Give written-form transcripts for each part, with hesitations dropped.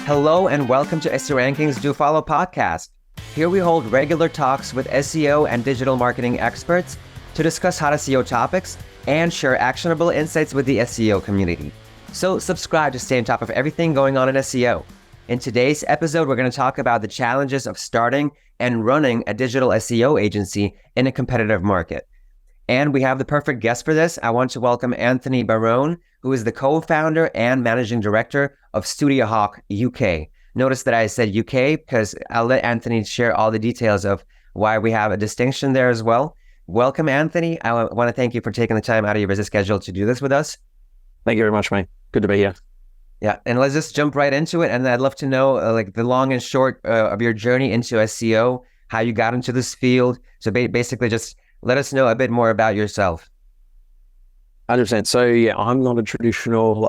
Hello and welcome to SEO Rankings Do Follow podcast. Here we hold regular talks with SEO and digital marketing experts to discuss hot SEO topics and share actionable insights with the SEO community. So subscribe to stay on top of everything going on in SEO. In today's episode, we're going to talk about the challenges of starting and running a digital SEO agency in a competitive market. And we have the perfect guest for this. I want to welcome Anthony Barone, who is the co-founder and managing director of StudioHawk UK. Notice that I said UK because I'll let Anthony share all the details of why we have a distinction there as well. Welcome, Anthony. I want to thank you for taking the time out of your busy schedule to do this with us. Thank you very much, mate. Good to be here. Yeah, and let's just jump right into it. And I'd love to know the long and short of your journey into SEO, how you got into this field. So basically just let us know a bit more about yourself. 100%. So yeah, I'm not a traditional,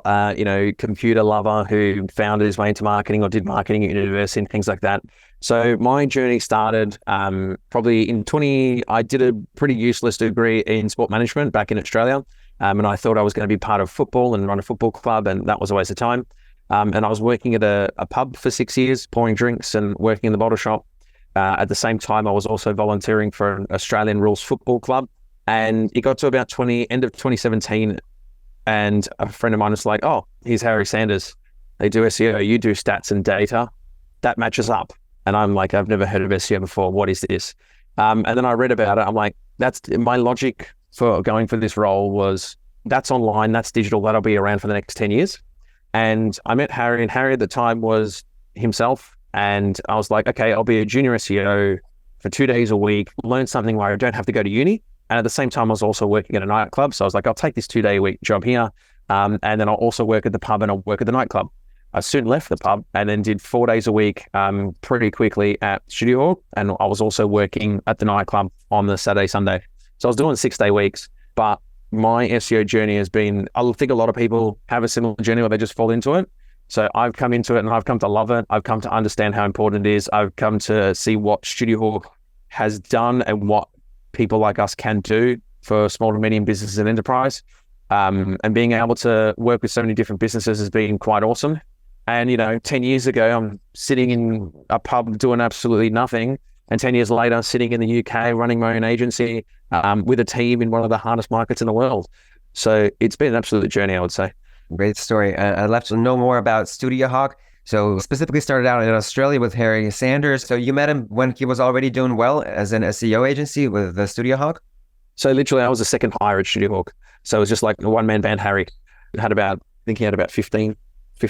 computer lover who found his way into marketing or did marketing at university and things like that. So my journey started probably I did a pretty useless degree in sport management back in Australia. And I thought I was going to be part of football and run a football club, and that was a waste of time. And I was working at a pub for 6 years, pouring drinks and working in the bottle shop. At the same time, I was also volunteering for an Australian rules football club. And it got to about end of 2017, and a friend of mine was like, "Oh, here's Harry Sanders. They do SEO. You do stats and data. That matches up." And I'm like, "I've never heard of SEO before. What is this?" And then I read about it. I'm like, "That's my logic for going for this role was that's online, that's digital, that'll be around for the next 10 years." And I met Harry, and Harry at the time was himself. And I was like, "Okay, I'll be a junior SEO for 2 days a week, learn something where I don't have to go to uni." And at the same time, I was also working at a nightclub. So I was like, I'll take this 2 day a week job here. And then I'll also work at the pub and I'll work at the nightclub. I soon left the pub and then did 4 days a week pretty quickly at StudioHawk. And I was also working at the nightclub on the Saturday, Sunday. So I was doing 6 day weeks. But my SEO journey has been, I think a lot of people have a similar journey where they just fall into it. So I've come into it and I've come to love it. I've come to understand how important it is. I've come to see what StudioHawk has done and what people like us can do for small to medium businesses and enterprise. And being able to work with so many different businesses has been quite awesome. And, 10 years ago, I'm sitting in a pub doing absolutely nothing. And 10 years later, sitting in the UK, running my own agency with a team in one of the hardest markets in the world. So it's been an absolute journey, I would say. Great story. I'd love to know more about StudioHawk. So specifically started out in Australia with Harry Sanders. So you met him when he was already doing well as an SEO agency with the StudioHawk? So literally I was the second hire at StudioHawk. So it was just like a one-man band. Harry he had about 15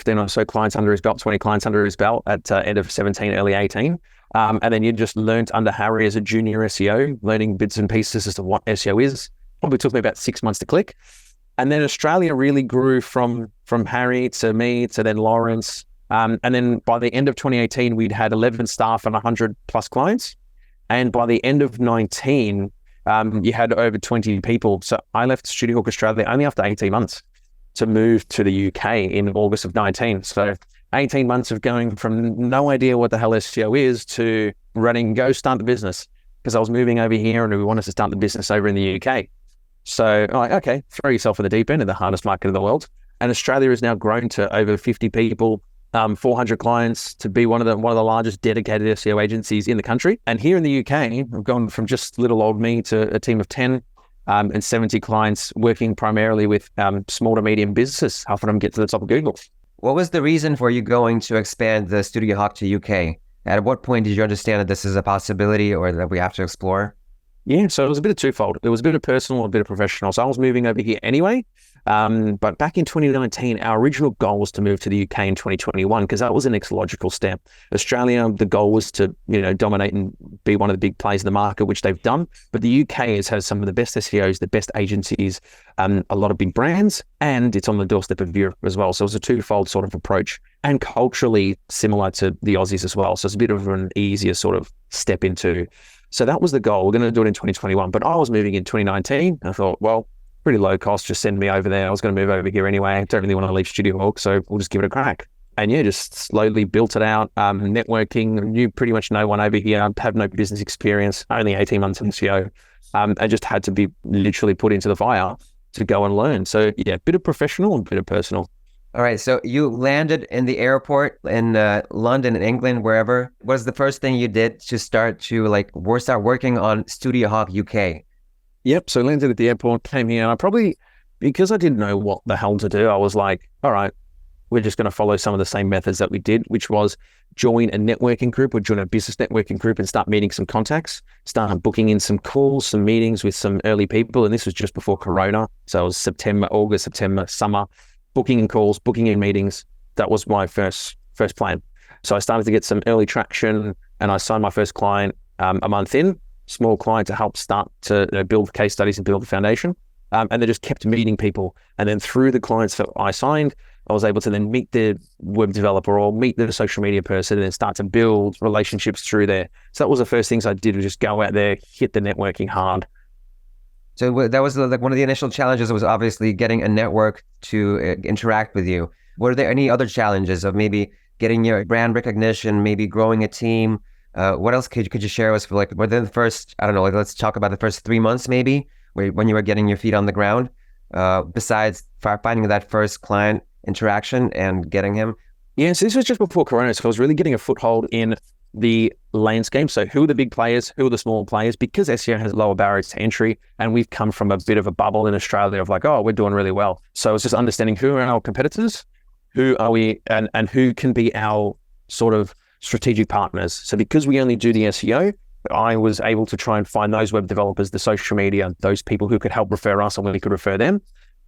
or so clients under his belt, 20 clients under his belt at end of 17, early 18. And then you just learned under Harry as a junior SEO, learning bits and pieces as to what SEO is. Probably took me about 6 months to click. And then Australia really grew from Harry to me to then Lawrence. And then by the end of 2018, we'd had 11 staff and 100 plus clients. And by the end of 19, you had over 20 people. So I left StudioHawk Australia only after 18 months to move to the UK in August of 19. So 18 months of going from no idea what the hell SEO is to go start the business, because I was moving over here and we wanted to start the business over in the UK. So I'm like, okay, throw yourself in the deep end in the hardest market in the world. And Australia has now grown to over 50 people, 400 clients, to be one of the largest dedicated SEO agencies in the country. And here in the UK, I've gone from just little old me to a team of 10 and 70 clients, working primarily with small to medium businesses, helping them get to the top of Google. What was the reason for you going to expand the StudioHawk to UK? At what point did you understand that this is a possibility or that we have to explore? Yeah, so it was a bit of twofold. It was a bit of personal, a bit of professional. So I was moving over here anyway. But back in 2019, our original goal was to move to the UK in 2021, because that was the next logical step. Australia, the goal was to, dominate and be one of the big players in the market, which they've done. But the UK has some of the best SEOs, the best agencies, a lot of big brands, and it's on the doorstep of Europe as well. So it was a twofold sort of approach, and culturally similar to the Aussies as well. So it's a bit of an easier sort of step into. So that was the goal. We're going to do it in 2021. But I was moving in 2019. I thought, well, pretty low cost, just send me over there. I was going to move over here anyway. I don't really want to leave StudioHawk, so we'll just give it a crack. And yeah, just slowly built it out, networking, knew pretty much no one over here, have no business experience, only 18 months in SEO. I just had to be literally put into the fire to go and learn. So yeah, a bit of professional and a bit of personal. All right, so you landed in the airport in London, in England, wherever. What was the first thing you did to start working on StudioHawk UK? Yep. So landed at the airport, came here, and because I didn't know what the hell to do, I was like, all right, we're just going to follow some of the same methods that we did, which was join a networking group or join a business networking group and start meeting some contacts, start booking in some calls, some meetings with some early people. And this was just before Corona. So it was August, September, summer, booking in calls, booking in meetings. That was my first plan. So I started to get some early traction and I signed my first client a month in, small client to help start to build case studies and build the foundation. And they just kept meeting people. And then through the clients that I signed, I was able to then meet the web developer or meet the social media person and then start to build relationships through there. So that was the first things I did, was just go out there, hit the networking hard. So that was like one of the initial challenges was obviously getting a network to interact with you. Were there any other challenges of maybe getting your brand recognition, maybe growing a team? What else could you share with us for like within the first, I don't know, like let's talk about the first 3 months maybe, when you were getting your feet on the ground, besides finding that first client interaction and getting him? Yeah, so this was just before Corona, so I was really getting a foothold in the landscape. So who are the big players? Who are the small players? Because SEO has lower barriers to entry, and we've come from a bit of a bubble in Australia of like, oh, we're doing really well. So it's just understanding who are our competitors, who are we, and who can be our sort of strategic partners. So because we only do the SEO, I was able to try and find those web developers, the social media, those people who could help refer us and we could refer them.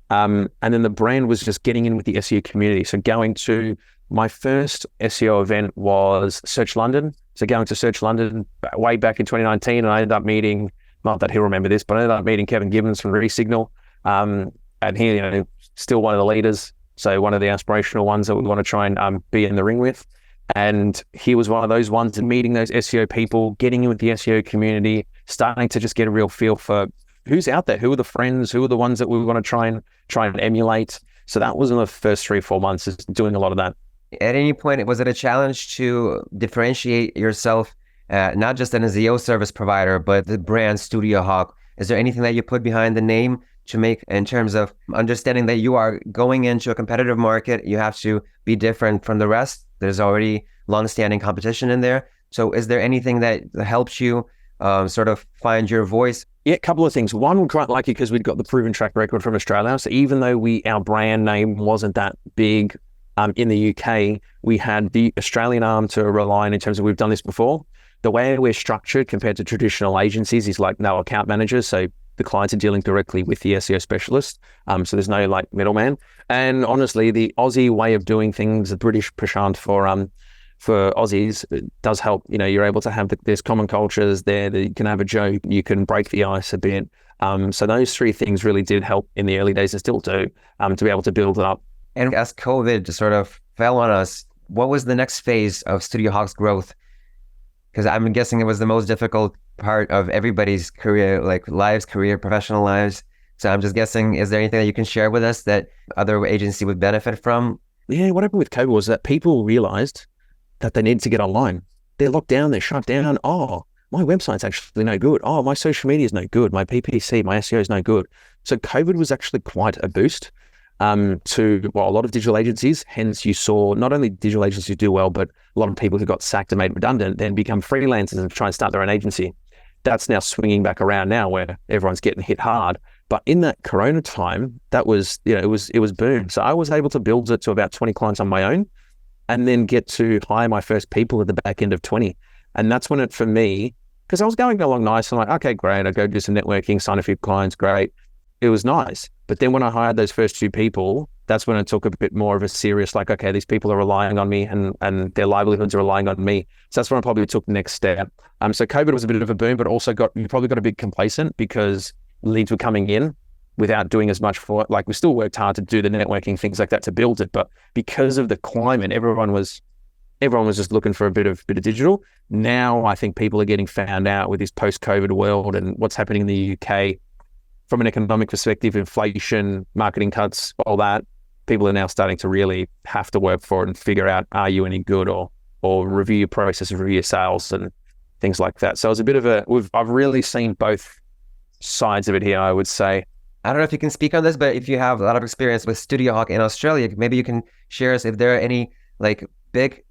And then the brand was just getting in with the SEO community. So going to my first SEO event was Search London. So going to Search London way back in 2019, and I ended up meeting, not that he'll remember this, but I ended up meeting Kevin Gibbons from Resignal. And he, still one of the leaders. So one of the aspirational ones that we want to try and be in the ring with. And he was one of those ones, and meeting those SEO people, getting in with the SEO community, starting to just get a real feel for who's out there, who are the friends, who are the ones that we want to try and emulate. So that was in the first 3 or 4 months, is doing a lot of that. At any point, was it a challenge to differentiate yourself, not just an SEO service provider, but the brand StudioHawk? Is there anything that you put behind the name to make in terms of understanding that you are going into a competitive market? You have to be different from the rest. There's already long-standing competition in there. So is there anything that helps you sort of find your voice? Yeah, a couple of things. One, we're quite lucky because we'd got the proven track record from Australia. So even though our brand name wasn't that big in the UK, we had the Australian arm to rely on in terms of we've done this before. The way we're structured compared to traditional agencies is like no account managers. So the clients are dealing directly with the SEO specialist. So there's no like middleman. And honestly, the Aussie way of doing things, the British penchant for Aussies, it does help. You're able to have there's common cultures there that you can have a joke, you can break the ice a bit. So those 3 things really did help in the early days and still do to be able to build it up. And as COVID sort of fell on us, what was the next phase of StudioHawk's growth? Because I'm guessing it was the most difficult part of everybody's career, like professional lives. So I'm just guessing, is there anything that you can share with us that other agency would benefit from? Yeah, what happened with COVID was that people realized that they needed to get online. They're locked down, they're shut down. Oh, my website's actually no good. Oh, my social media is no good. My PPC, my SEO is no good. So COVID was actually quite a boost to a lot of digital agencies. Hence, you saw not only digital agencies do well, but a lot of people who got sacked and made redundant then become freelancers and try and start their own agency. That's now swinging back around now where everyone's getting hit hard. But in that Corona time, that was, it was boom. So I was able to build it to about 20 clients on my own and then get to hire my first people at the back end of 20. And that's when for me, because I was going along nice, I'm like, okay, great. I go do some networking, sign a few clients, great. It was nice. But then when I hired those first 2 people, that's when it took a bit more of a serious, like, okay, these people are relying on me and their livelihoods are relying on me. So that's when I probably took the next step. So COVID was a bit of a boom, but also you probably got a bit complacent because leads were coming in without doing as much for it. Like we still worked hard to do the networking, things like that to build it. But because of the climate, everyone was just looking for a bit of digital. Now I think people are getting found out with this post-COVID world and what's happening in the UK from an economic perspective, inflation, marketing cuts, all that. People are now starting to really have to work for it and figure out, are you any good, or review your process, review your sales and things like that. So it's a bit of I've really seen both sides of it here, I would say. I don't know if you can speak on this, but if you have a lot of experience with StudioHawk in Australia, maybe you can share us if there are any like big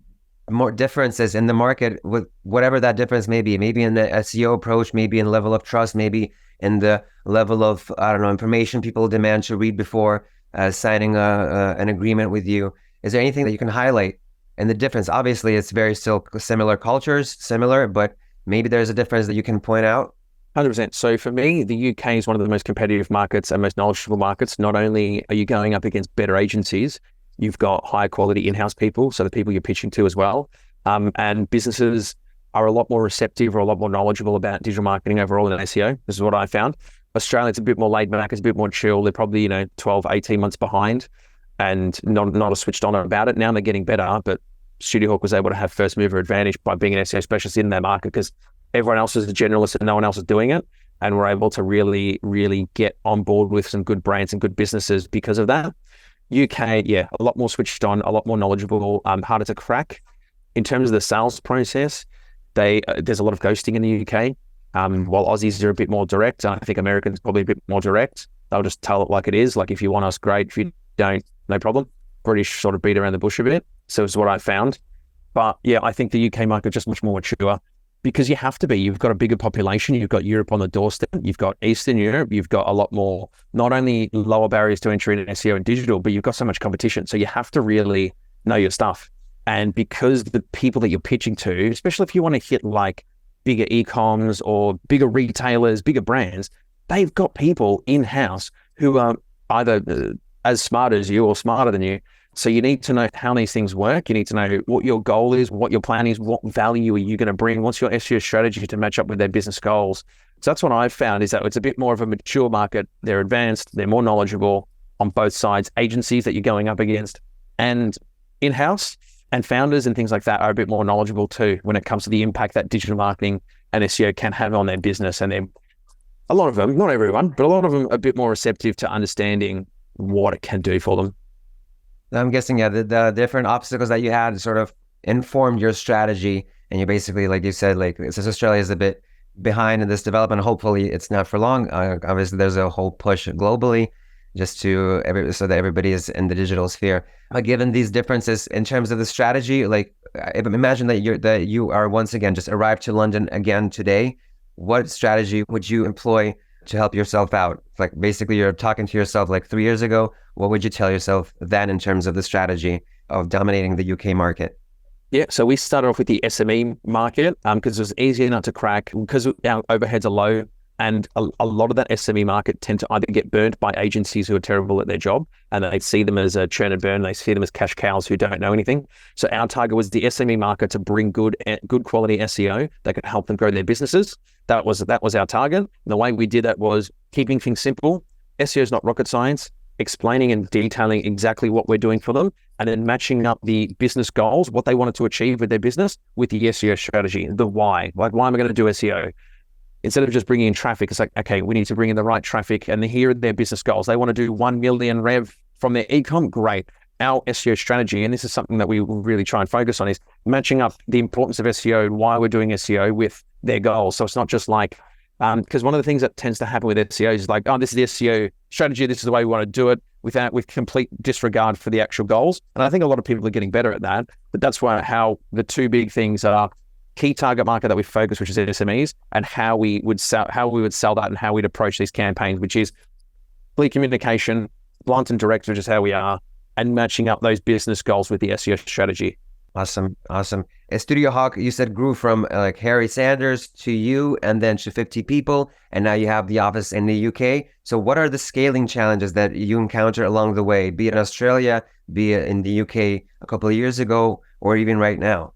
more differences in the market with whatever that difference may be. Maybe in the SEO approach, maybe in level of trust, maybe in the level of, I don't know, information people demand to read before signing an agreement with you. Is there anything that you can highlight? And the difference, obviously, it's very still similar cultures, similar, but maybe there's a difference that you can point out. 100%. So for me, the UK is one of the most competitive markets and most knowledgeable markets. Not only are you going up against better agencies, you've got high quality in-house people, so the people you're pitching to as well. And businesses are a lot more receptive or a lot more knowledgeable about digital marketing overall in SEO. This is what I found. Australia's a bit more laid back, it's a bit more chill. They're probably, 12, 18 months behind and not as switched on about it. Now they're getting better, but StudioHawk was able to have first mover advantage by being an SEO specialist in their market because everyone else is a generalist and no one else is doing it. And we're able to really, really get on board with some good brands and good businesses because of that. UK, yeah, a lot more switched on, a lot more knowledgeable, harder to crack. In terms of the sales process, there's a lot of ghosting in the UK. While Aussies are a bit more direct, I think Americans probably a bit more direct. They'll just tell it like it is. Like if you want us, great. If you don't, no problem. British sort of beat around the bush a bit. So it's what I found. But yeah, I think the UK market is just much more mature because you have to be. You've got a bigger population. You've got Europe on the doorstep. You've got Eastern Europe. You've got a lot more, not only lower barriers to entry in SEO and digital, but you've got so much competition. So you have to really know your stuff. And because the people that you're pitching to, especially if you want to hit like bigger e-coms or bigger retailers, bigger brands, they've got people in-house who are either as smart as you or smarter than you. So you need to know how these things work. You need to know what your goal is, what your plan is, what value are you going to bring, what's your SEO strategy to match up with their business goals. So that's what I've found is that it's a bit more of a mature market. They're advanced, they're more knowledgeable on both sides, agencies that you're going up against and in-house. And founders and things like that are a bit more knowledgeable too when it comes to the impact that digital marketing and SEO can have on their business. And then a lot of them, not everyone, but a lot of them are a bit more receptive to understanding what it can do for them. I'm guessing, yeah, the different obstacles that you had sort of informed your strategy. And you basically, like you said, like since Australia is a bit behind in this development, hopefully it's not for long. Obviously, there's a whole push globally just so that everybody is in the digital sphere. But given these differences in terms of the strategy, like imagine that you are once again just arrived to London again today. What strategy would you employ to help yourself out? Like basically you're talking to yourself like 3 years ago. What would you tell yourself then in terms of the strategy of dominating the UK market? Yeah, so we started off with the SME market because it was easier not to crack because our overheads are low. And a lot of that SME market tend to either get burnt by agencies who are terrible at their job and they see them as a churn and burn. They see them as cash cows who don't know anything. So our target was the SME market to bring good quality SEO that could help them grow their businesses. That was our target. And the way we did that was keeping things simple. SEO is not rocket science. Explaining and detailing exactly what we're doing for them and then matching up the business goals, what they wanted to achieve with their business with the SEO strategy, the why. Like, why am I going to do SEO? Instead of just bringing in traffic, it's like, okay, we need to bring in the right traffic and here are their business goals. They want to do 1 million rev from their e-com. Great. Our SEO strategy, and this is something that we will really try and focus on, is matching up the importance of SEO and why we're doing SEO with their goals. So it's not just like, because one of the things that tends to happen with SEO is like, oh, this is the SEO strategy. This is the way we want to do it with complete disregard for the actual goals. And I think a lot of people are getting better at that, but that's how the two big things are key target market that we focus, which is SMEs, and how we would sell that and how we'd approach these campaigns, which is clear communication, blunt and direct, which is how we are, and matching up those business goals with the SEO strategy. Awesome. StudioHawk, you said grew from like Harry Sanders to you and then to 50 people. And now you have the office in the UK. So what are the scaling challenges that you encounter along the way, be it in Australia, be it in the UK a couple of years ago, or even right now?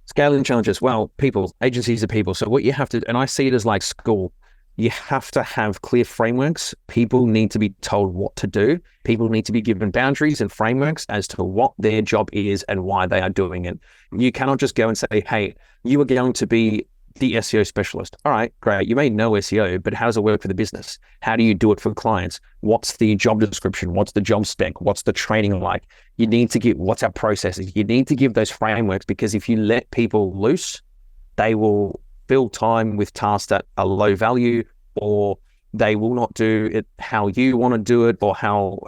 Scaling challenges. Well, people, agencies are people. So what you have to, and I see it as like school, you have to have clear frameworks. People need to be told what to do. People need to be given boundaries and frameworks as to what their job is and why they are doing it. You cannot just go and say, hey, you are going to be the SEO specialist. All right, great. You may know SEO, but how does it work for the business? How do you do it for clients? What's the job description? What's the job spec? What's the training like? You need to give, what's our processes? You need to give those frameworks because if you let people loose, they will fill time with tasks that are low value or They will not do it how you want to do it, or how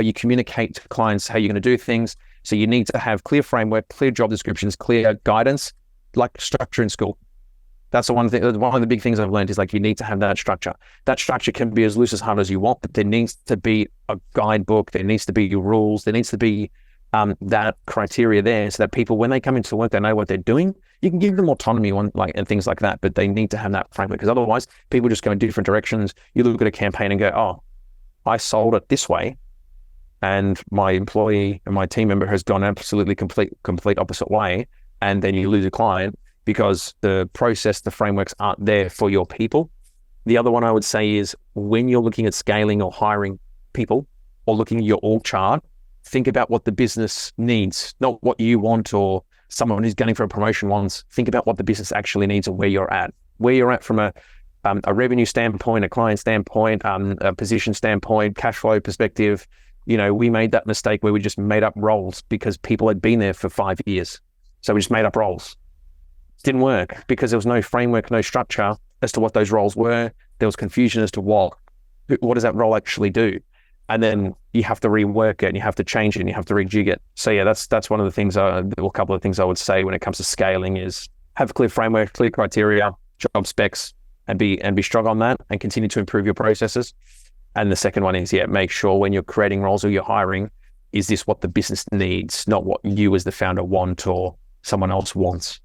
you communicate to clients, how you're going to do things. So you need to have clear framework, clear job descriptions, clear guidance, like structure in school. That's the one thing. One of the big things I've learned is like you need to have that structure. That structure can be as loose as hard as you want, but there needs to be a guidebook. There needs to be your rules. There needs to be that criteria there, so that people, when they come into work, they know what they're doing. You can give them autonomy and things like that, but they need to have that framework, because otherwise people just go in different directions. You look at a campaign and go, oh, I sold it this way, and my employee and my team member has gone absolutely complete opposite way, and then you lose a client because the process, the frameworks aren't there for your people. The other one I would say is, when you're looking at scaling or hiring people, or looking at your org chart, think about what the business needs, not what you want or someone who's going for a promotion wants. Think about what the business actually needs, and where you're at from a revenue standpoint, a client standpoint, a position standpoint, cash flow perspective. We made that mistake where we just made up roles because people had been there for 5 years. So we just made up roles. It didn't work because there was no framework, no structure as to what those roles were. There was confusion as to what does that role actually do? And then you have to rework it, and you have to change it, and you have to rejig it. So yeah, that's one of the things, or a couple of things I would say when it comes to scaling is have a clear framework, clear criteria, job specs, and be strong on that, and continue to improve your processes. And the second one is, make sure when you're creating roles or you're hiring, is this what the business needs, not what you as the founder want or someone else wants.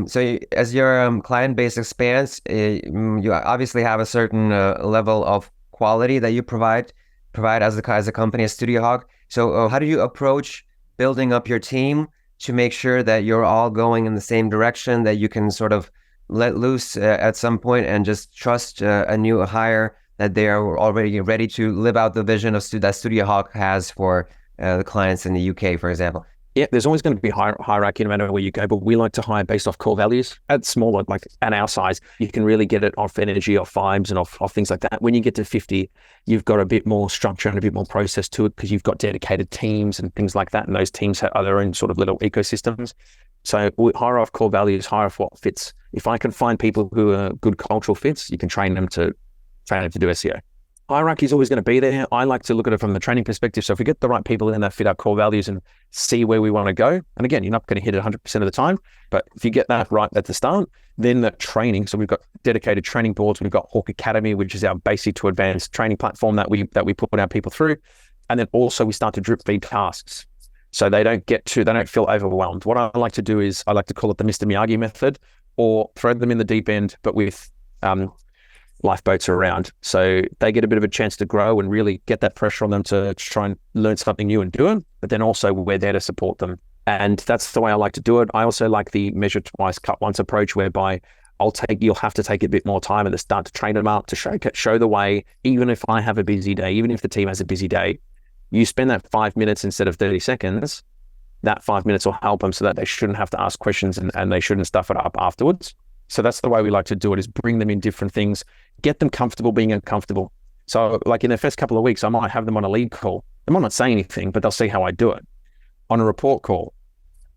So as your client base expands, you obviously have a certain level of quality that you provide as a company, as StudioHawk. So how do you approach building up your team to make sure that you're all going in the same direction, that you can sort of let loose at some point and just trust a new hire, that they are already ready to live out the vision of that StudioHawk has for the clients in the UK, for example? Yeah, there's always going to be hierarchy no matter where you go, but we like to hire based off core values. At smaller, like at our size, you can really get it off energy, off vibes, and off things like that. When you get to 50, you've got a bit more structure and a bit more process to it, because you've got dedicated teams and things like that, and those teams have their own sort of little ecosystems. So we hire off core values, hire off what fits. If I can find people who are good cultural fits, you can train them to do SEO. Hierarchy is always going to be there. I like to look at it from the training perspective. So if we get the right people in that fit our core values and see where we want to go, and again, you're not going to hit it 100% of the time, but if you get that right at the start, then the training. So we've got dedicated training boards. We've got Hawk Academy, which is our basic to advanced training platform that we put our people through. And then also we start to drip feed tasks, so they don't feel overwhelmed. What I like to do is I like to call it the Mr. Miyagi method, or throw them in the deep end, but with lifeboats around. So they get a bit of a chance to grow and really get that pressure on them to try and learn something new and do it. But then also we're there to support them. And that's the way I like to do it. I also like the measure twice, cut once approach, whereby you'll have to take a bit more time at the start to train them up, to show the way. Even if I have a busy day, even if the team has a busy day, you spend that 5 minutes instead of 30 seconds, that 5 minutes will help them so that they shouldn't have to ask questions and they shouldn't stuff it up afterwards. So that's the way we like to do it, is bring them in different things, get them comfortable being uncomfortable. So like in the first couple of weeks, I might have them on a lead call. They might not say anything, but they'll see how I do it. On a report call,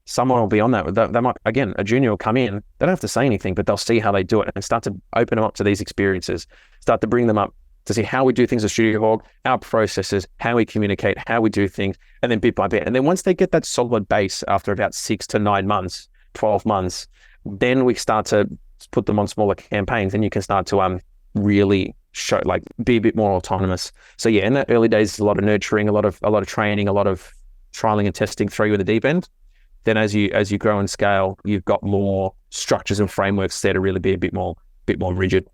someone will be on that. They might, again, a junior will come in, they don't have to say anything, but they'll see how they do it and start to open them up to these experiences, start to bring them up to see how we do things at StudioHawk, our processes, how we communicate, how we do things, and then bit by bit. And then once they get that solid base after about 6 to 9 months, 12 months, then we start to put them on smaller campaigns, and you can start to really show, like, be a bit more autonomous. So yeah, in the early days, it's a lot of nurturing, a lot of training, a lot of trialing and testing, throw you in the deep end. Then as you grow and scale, you've got more structures and frameworks there to really be a bit more rigid.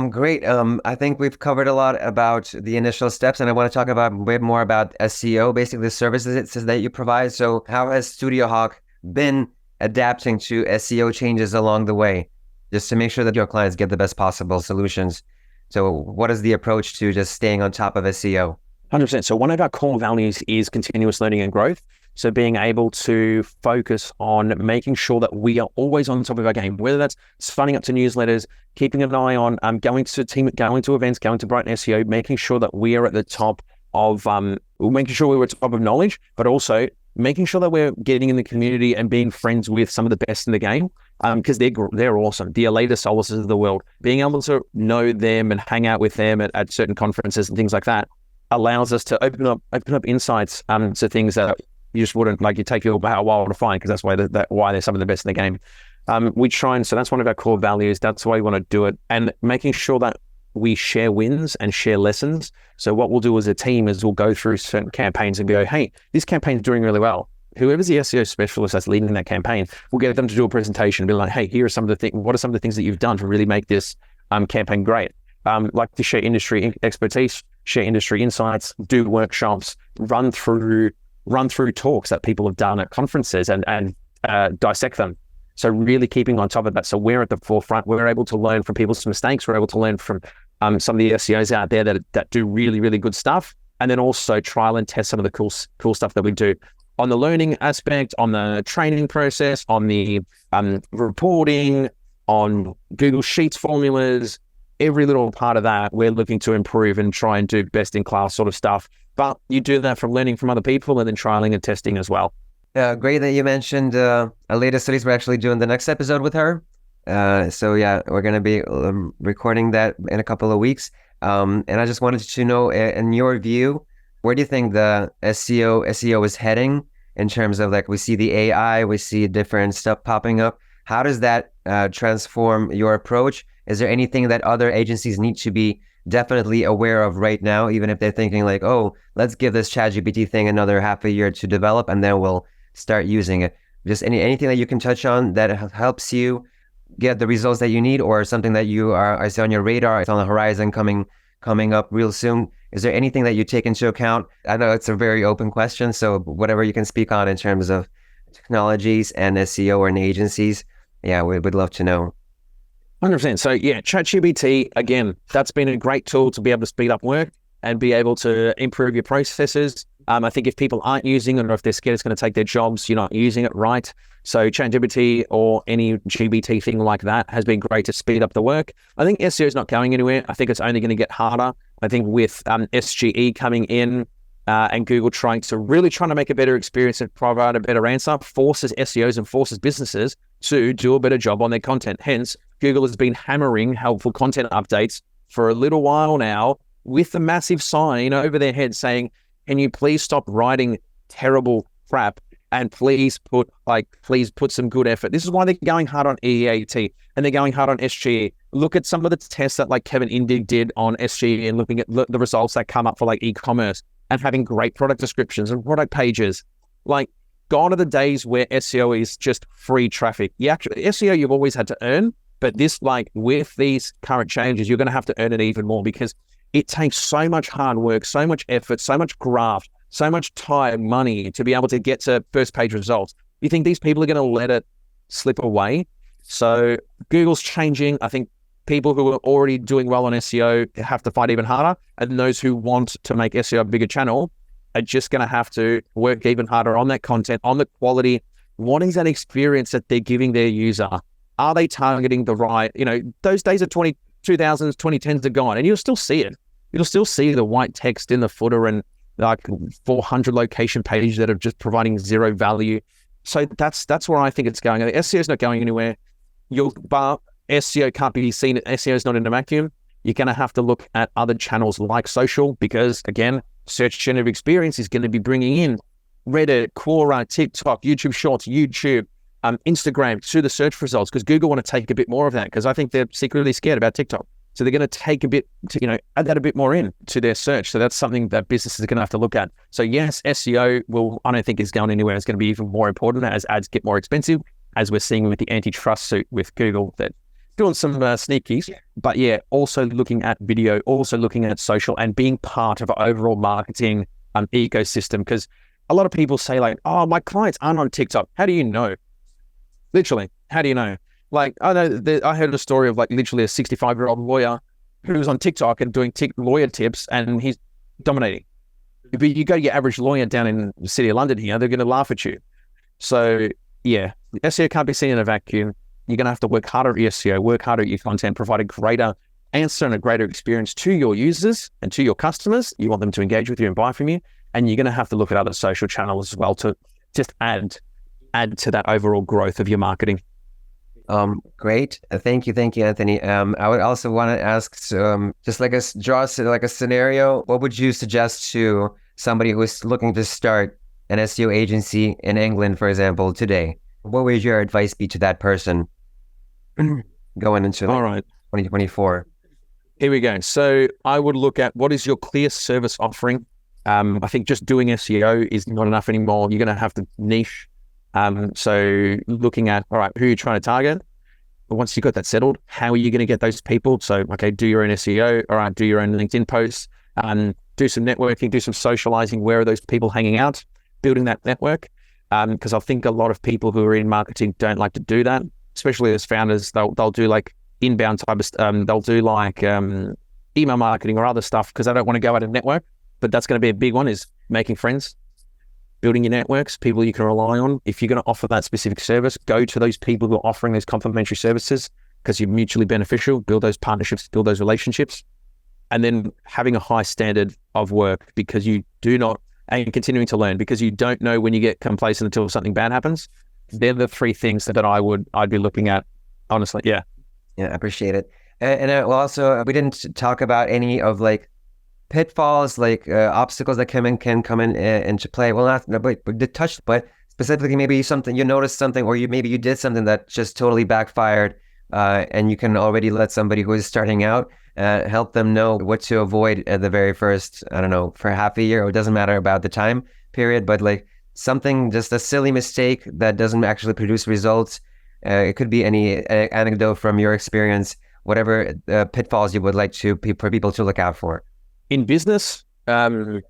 Great. I think we've covered a lot about the initial steps, and I want to talk about a bit more about SEO, basically the services that you provide. So how has StudioHawk been adapting to SEO changes along the way, just to make sure that your clients get the best possible solutions? So what is the approach to just staying on top of SEO? 100%. So one of our core values is continuous learning and growth. So being able to focus on making sure that we are always on top of our game, whether that's signing up to newsletters, keeping an eye on going to events, going to Brighton SEO, making sure that we are at the top of making sure we're at the top of knowledge, but also making sure that we're getting in the community and being friends with some of the best in the game. because they're awesome. The Alita Solaces of the world, being able to know them and hang out with them at certain conferences and things like that allows us to open up insights to things that you just wouldn't, like, you take you a while to find, because that's why they're some of the best in the game. We try, and so that's one of our core values. That's why we want to do it, and making sure that we share wins and share lessons. So what we'll do as a team is we'll go through certain campaigns and go, hey, this campaign's doing really well. Whoever's the SEO specialist that's leading that campaign, we'll get them to do a presentation and be like, hey, here are some of the things, what are some of the things that you've done to really make this campaign great? Like to share industry expertise, share industry insights, do workshops, run through talks that people have done at conferences and dissect them. So really keeping on top of that. So we're at the forefront. We're able to learn from people's mistakes. We're able to learn from some of the SEOs out there that do really, really good stuff. And then also trial and test some of the cool stuff that we do on the learning aspect, on the training process, on the reporting, on Google Sheets formulas. Every little part of that, we're looking to improve and try and do best in class sort of stuff. But you do that from learning from other people and then trialing and testing as well. Great that you mentioned Alita Studies. We're actually doing the next episode with her. So yeah, we're going to be recording that in a couple of weeks. And I just wanted to know, in your view, where do you think the SEO is heading in terms of, like, we see the AI, we see different stuff popping up. How does that transform your approach? Is there anything that other agencies need to be definitely aware of right now, even if they're thinking like, oh, let's give this ChatGPT thing another half a year to develop and then we'll start using it? Just anything that you can touch on that helps you get the results that you need, or something that you are on your radar, it's on the horizon coming up real soon. Is there anything that you take into account? I know it's a very open question, so whatever you can speak on in terms of technologies and SEO or in agencies, yeah, we would love to know. 100%. So yeah, ChatGPT, again, that's been a great tool to be able to speed up work and be able to improve your processes. I think if people aren't using it, or if they're scared it's going to take their jobs, you're not using it right. So ChatGPT or any GBT thing like that has been great to speed up the work. I think SEO is not going anywhere. I think it's only going to get harder. I think with SGE coming in and Google trying to make a better experience and provide a better answer, forces SEOs and forces businesses to do a better job on their content. Hence, Google has been hammering helpful content updates for a little while now, with a massive sign over their head saying, can you please stop writing terrible crap and please put some good effort. This is why they're going hard on EEAT and they're going hard on SGE. Look at some of the tests that like Kevin Indig did on SGE and looking at the results that come up for like e-commerce and having great product descriptions and product pages. Like, gone are the days where SEO is just free traffic. SEO you've always had to earn, but this, like, with these current changes, you're going to have to earn it even more, because it takes so much hard work, so much effort, so much graft, so much time, money to be able to get to first page results. You think these people are going to let it slip away? So Google's changing. I think people who are already doing well on SEO have to fight even harder. And those who want to make SEO a bigger channel are just going to have to work even harder on that content, on the quality. What is that experience that they're giving their user? Are they targeting the right, those days of 2000s, 2010s are gone, and you'll still see it. You'll still see the white text in the footer and like 400 location pages that are just providing zero value. So that's where I think it's going. The SEO is not going anywhere. But SEO can't be seen. SEO is not in a vacuum. You're going to have to look at other channels like social, because again, search generative experience is going to be bringing in Reddit, Quora, TikTok, YouTube Shorts, YouTube, Instagram to the search results, because Google want to take a bit more of that, because I think they're secretly scared about TikTok. So they're going to take a bit to, add that a bit more in to their search. So that's something that businesses are going to have to look at. So yes, SEO I don't think is going anywhere. It's going to be even more important as ads get more expensive, as we're seeing with the antitrust suit with Google, that doing some sneakies. But yeah, also looking at video, also looking at social, and being part of an overall marketing ecosystem. Because a lot of people say like, oh, my clients aren't on TikTok. How do you know? Literally, how do you know? Like, I heard a story of like literally a 65-year-old lawyer who was on TikTok and doing lawyer tips, and he's dominating. But you go to your average lawyer down in the city of London here, they're going to laugh at you. So yeah, SEO can't be seen in a vacuum. You're going to have to work harder at your SEO, work harder at your content, provide a greater answer and a greater experience to your users and to your customers. You want them to engage with you and buy from you. And you're going to have to look at other social channels as well to just add to that overall growth of your marketing. Great. Thank you, Anthony. I would also want to ask, just like like a scenario. What would you suggest to somebody who's looking to start an SEO agency in England, for example, today? What would your advice be to that person going into All right. 2024? Here we go. So I would look at what is your clear service offering. I think just doing SEO is not enough anymore. You're going to have to niche. So looking at, all right, who you're trying to target. But once you've got that settled, how are you going to get those people? So, okay, do your own SEO. All right, do your own LinkedIn posts. Do some networking, do some socializing. Where are those people hanging out? Building that network. Because I think a lot of people who are in marketing don't like to do that, especially as founders. They'll do like inbound type of, they'll do like email marketing or other stuff because they don't want to go out and network. But that's going to be a big one, is making friends, building your networks, people you can rely on. If you're going to offer that specific service, go to those people who are offering those complementary services because you're mutually beneficial, build those partnerships, build those relationships, and then having a high standard of work because you do not, and continuing to learn because you don't know when you get complacent until something bad happens. They're the three things that I'd be looking at, honestly. Yeah. Yeah, I appreciate it. And also, we didn't talk about any of like pitfalls, like obstacles that can come into play. Well, not but did touch, but specifically maybe something you noticed something, or maybe you did something that just totally backfired, and you can already let somebody who is starting out help them know what to avoid at the very first. I don't know, for half a year, or it doesn't matter about the time period, but like something, just a silly mistake that doesn't actually produce results. It could be any anecdote from your experience, whatever pitfalls you would like for people to look out for. In business and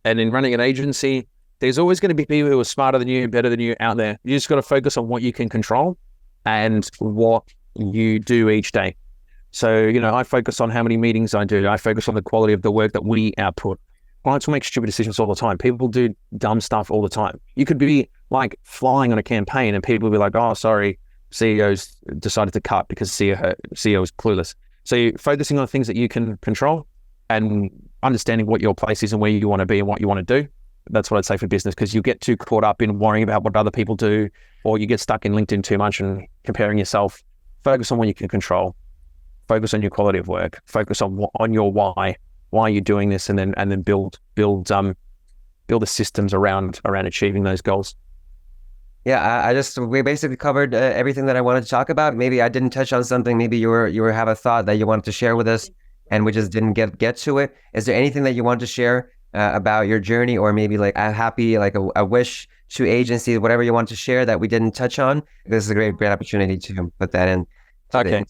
in running an agency, there's always going to be people who are smarter than you, better than you out there. You just got to focus on what you can control and what you do each day. So, I focus on how many meetings I do. I focus on the quality of the work that we output. Clients will make stupid decisions all the time. People do dumb stuff all the time. You could be like flying on a campaign and people will be like, oh, sorry, CEO's decided to cut because CEO is clueless. So you're focusing on things that you can control and understanding what your place is and where you want to be and what you want to do. That's what I'd say for business, because you get too caught up in worrying about what other people do, or you get stuck in LinkedIn too much and comparing yourself. Focus on what you can control. Focus on your quality of work. Focus on your why. Why are you doing this? And then build the systems around achieving those goals. Yeah, we basically covered everything that I wanted to talk about. Maybe I didn't touch on something. Maybe you have a thought that you wanted to share with us, and we just didn't get to it. Is there anything that you want to share about your journey, or maybe like a wish to agencies, whatever you want to share that we didn't touch on? This is a great opportunity to put that in. Okay.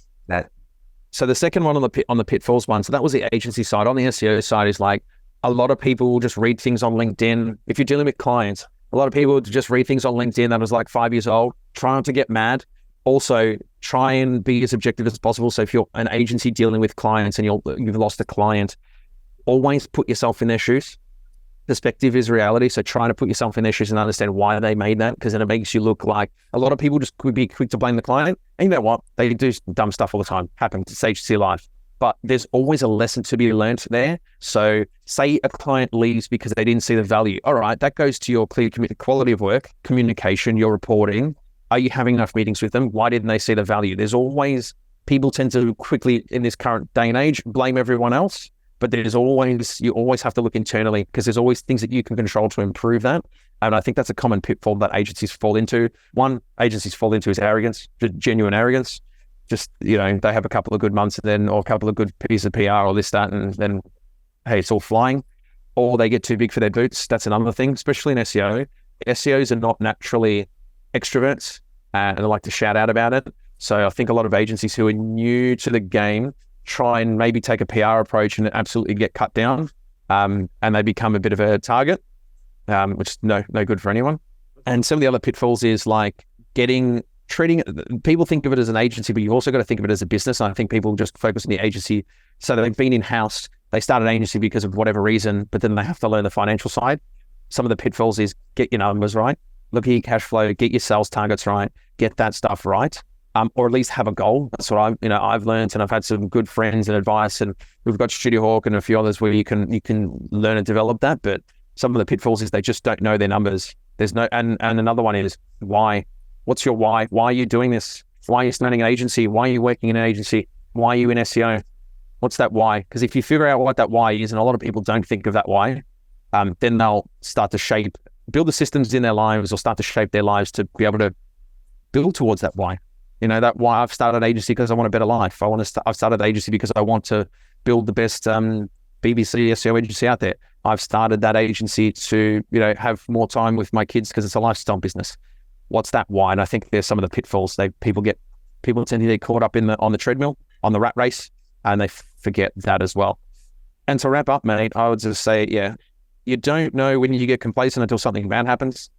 So the second one on the pitfalls one, so that was the agency side. On the SEO side is like a lot of people will just read things on LinkedIn. If you're dealing with clients, a lot of people just read things on LinkedIn that was like 5 years old. Try not to get mad. Also, try and be as objective as possible. So if you're an agency dealing with clients and you've lost a client, always put yourself in their shoes. Perspective is reality. So try to put yourself in their shoes and understand why they made that, because then it makes you look like a lot of people just could be quick to blame the client. And you know what? They do dumb stuff all the time. Happens. It's agency life. But there's always a lesson to be learned there. So say a client leaves because they didn't see the value. All right, that goes to your clear quality of work, communication, your reporting. Are you having enough meetings with them? Why didn't they see the value? There's always, people tend to quickly, in this current day and age, blame everyone else. But you always have to look internally, because there's always things that you can control to improve that. And I think that's a common pitfall that agencies fall into. One, agencies fall into is arrogance, just genuine arrogance. Just, they have a couple of good months or a couple of good pieces of PR or this, that, and then, hey, it's all flying. Or they get too big for their boots. That's another thing, especially in SEO. SEOs are not naturally extroverts and they like to shout out about it. So I think a lot of agencies who are new to the game try and maybe take a PR approach and absolutely get cut down, and they become a bit of a target, which is no good for anyone. And some of the other pitfalls is like treating people think of it as an agency, but you've also got to think of it as a business. And I think people just focus on the agency. So they've been in-house, they start an agency because of whatever reason, but then they have to learn the financial side. Some of the pitfalls is get your numbers right, look at your cash flow, get your sales targets right, get that stuff right. Or at least have a goal. That's what I've learned, and I've had some good friends and advice, and we've got StudioHawk and a few others where you can learn and develop that. But some of the pitfalls is they just don't know their numbers. There's no, and another one is why. What's your why? Why are you doing this? Why are you starting an agency? Why are you working in an agency? Why are you in SEO? What's that why? Because if you figure out what that why is, and a lot of people don't think of that why, then they'll start to build the systems in their lives, or start to shape their lives to be able to build towards that why. You know, that why I've started an agency because I want a better life. I've started an agency because I want to build the best BBC SEO agency out there. I've started that agency to, you know, have more time with my kids because it's a lifestyle business. What's that why? And I think there's some of the pitfalls. People tend to get caught up on the treadmill, on the rat race, and they forget that as well. And to wrap up, mate, I would just say, yeah, you don't know when you get complacent until something bad happens.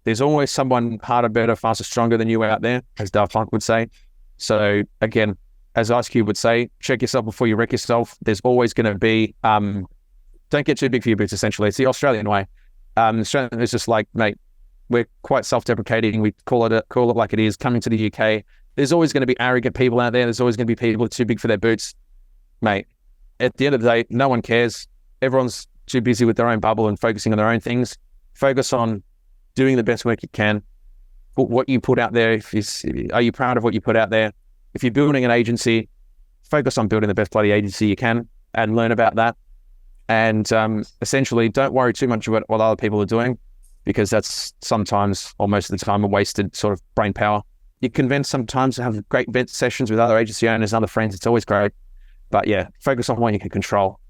There's always someone harder, better, faster, stronger than you out there, as Daft Punk would say. So again, as Ice Cube would say, check yourself before you wreck yourself. There's always going to be, don't get too big for your boots, essentially. It's the Australian way. Australian is just like, mate, we're quite self-deprecating. We call it like it is. Coming to the UK, there's always going to be arrogant people out there. There's always going to be people too big for their boots. Mate, at the end of the day, no one cares. Everyone's too busy with their own bubble and focusing on their own things. Focus on doing the best work you can. What you put out there, are you proud of what you put out there? If you're building an agency, focus on building the best bloody agency you can and learn about that. And essentially, don't worry too much about what other people are doing, because that's sometimes, or most of the time, a wasted sort of brain power. You can vent sometimes, have great vent sessions with other agency owners, other friends. It's always great. But yeah, focus on what you can control.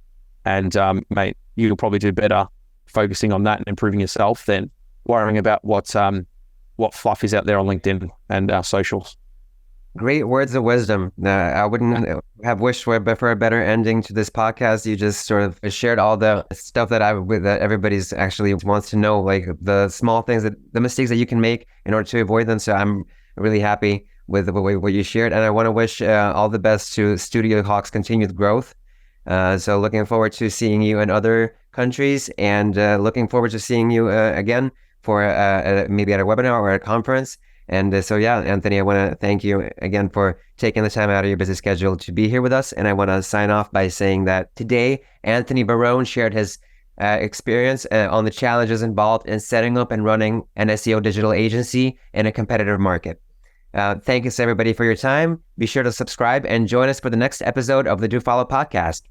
And mate, you'll probably do better focusing on that and improving yourself than worrying about what fluff is out there on LinkedIn and our socials. Great words of wisdom. I wouldn't have wished for a better ending to this podcast. You just sort of shared all the stuff that everybody's actually wants to know, like the small things, the mistakes that you can make in order to avoid them. So I'm really happy with what you shared, and I want to wish all the best to StudioHawk's continued growth. So looking forward to seeing you in other countries, and looking forward to seeing you again for maybe at a webinar or a conference. And so, yeah, Anthony, I want to thank you again for taking the time out of your busy schedule to be here with us. And I want to sign off by saying that today, Anthony Barone shared his experience on the challenges involved in setting up and running an SEO digital agency in a competitive market. Thank you, everybody, for your time. Be sure to subscribe and join us for the next episode of the Do Follow podcast.